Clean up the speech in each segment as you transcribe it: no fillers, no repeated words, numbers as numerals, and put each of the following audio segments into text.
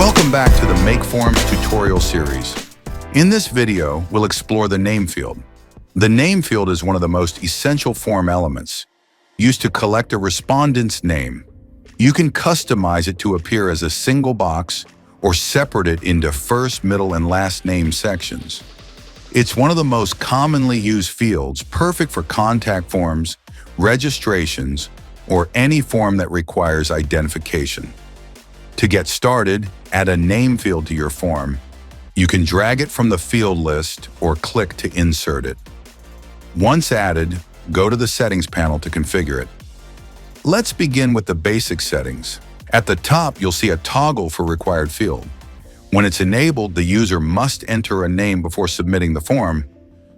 Welcome back to the MakeForms tutorial series. In this video, we'll explore the name field. The name field is one of the most essential form elements, used to collect a respondent's name. You can customize it to appear as a single box or separate it into first, middle, and last name sections. It's one of the most commonly used fields, perfect for contact forms, registrations, or any form that requires identification. To get started, add a name field to your form. You can drag it from the field list or click to insert it. Once added, go to the settings panel to configure it. Let's begin with the basic settings. At the top, you'll see a toggle for required field. When it's enabled, the user must enter a name before submitting the form.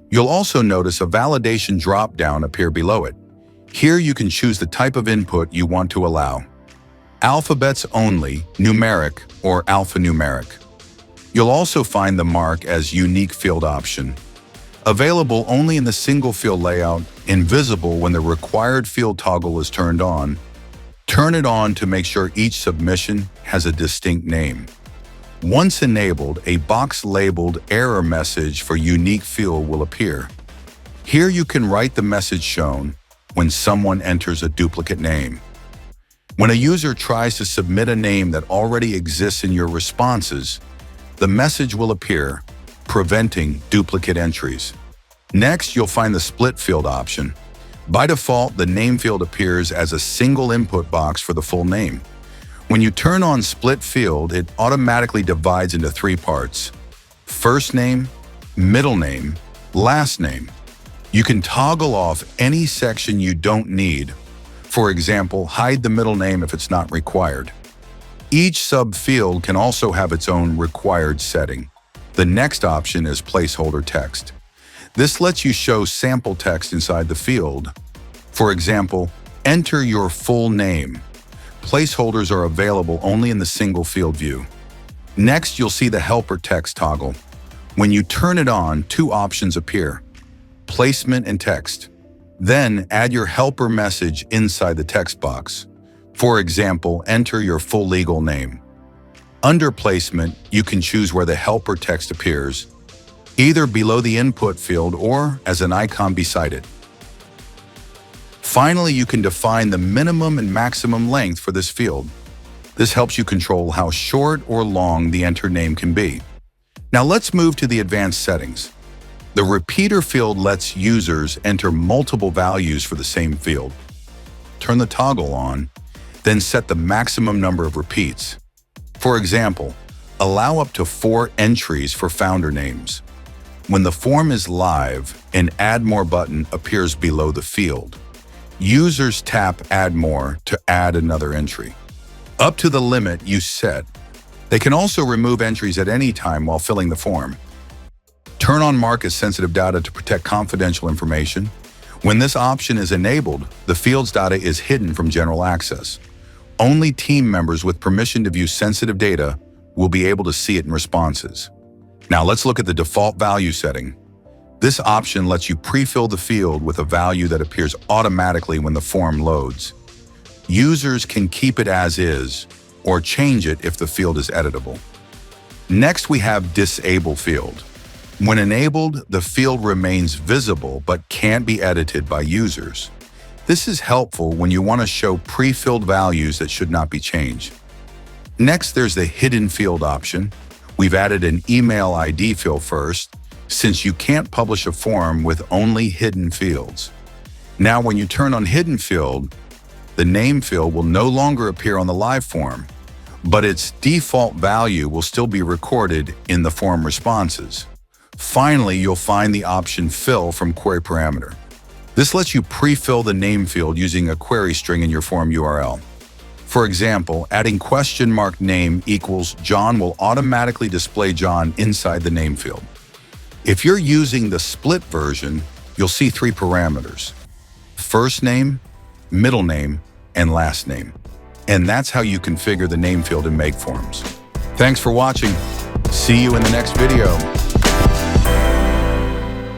You'll also notice a validation drop-down appear below it. Here you can choose the type of input you want to allow: alphabets only, numeric, or alphanumeric. You'll also find the mark as unique field option. Available only in the single field layout, invisible when the required field toggle is turned on. Turn it on to make sure each submission has a distinct name. Once enabled, a box labeled error message for unique field will appear. Here you can write the message shown when someone enters a duplicate name. When a user tries to submit a name that already exists in your responses, the message will appear, preventing duplicate entries. Next, you'll find the split field option. By default, the name field appears as a single input box for the full name. When you turn on split field, it automatically divides into three parts: first name, middle name, last name. You can toggle off any section you don't need. For example, hide the middle name if it's not required. Each subfield can also have its own required setting. The next option is Placeholder Text. This lets you show sample text inside the field. For example, enter your full name. Placeholders are available only in the single field view. Next, you'll see the helper text toggle. When you turn it on, two options appear: placement and text. Then add your helper message inside the text box. For example, enter your full legal name. Under placement, you can choose where the helper text appears, either below the input field or as an icon beside it. Finally, you can define the minimum and maximum length for this field. This helps you control how short or long the entered name can be. Now let's move to the advanced settings. The repeater field lets users enter multiple values for the same field. Turn the toggle on, then set the maximum number of repeats. For example, allow up to 4 entries for founder names. When the form is live, an Add More button appears below the field. Users tap Add More to add another entry, up to the limit you set. They can also remove entries at any time while filling the form. Turn on Mark as sensitive data to protect confidential information. When this option is enabled, the field's data is hidden from general access. Only team members with permission to view sensitive data will be able to see it in responses. Now let's look at the default value setting. This option lets you pre-fill the field with a value that appears automatically when the form loads. Users can keep it as is or change it if the field is editable. Next, we have Disable Field. When enabled, the field remains visible but can't be edited by users. This is helpful when you want to show pre-filled values that should not be changed. Next, there's the Hidden Field option. We've added an email ID field first, since you can't publish a form with only hidden fields. Now, when you turn on Hidden Field, the name field will no longer appear on the live form, but its default value will still be recorded in the form responses. Finally, you'll find the option Fill from Query Parameter. This lets you pre-fill the name field using a query string in your form URL. For example, adding $name equals John will automatically display John inside the name field. If you're using the split version, you'll see 3 parameters: first name, middle name, and last name. And that's how you configure the name field in MakeForms. Thanks for watching. See you in the next video.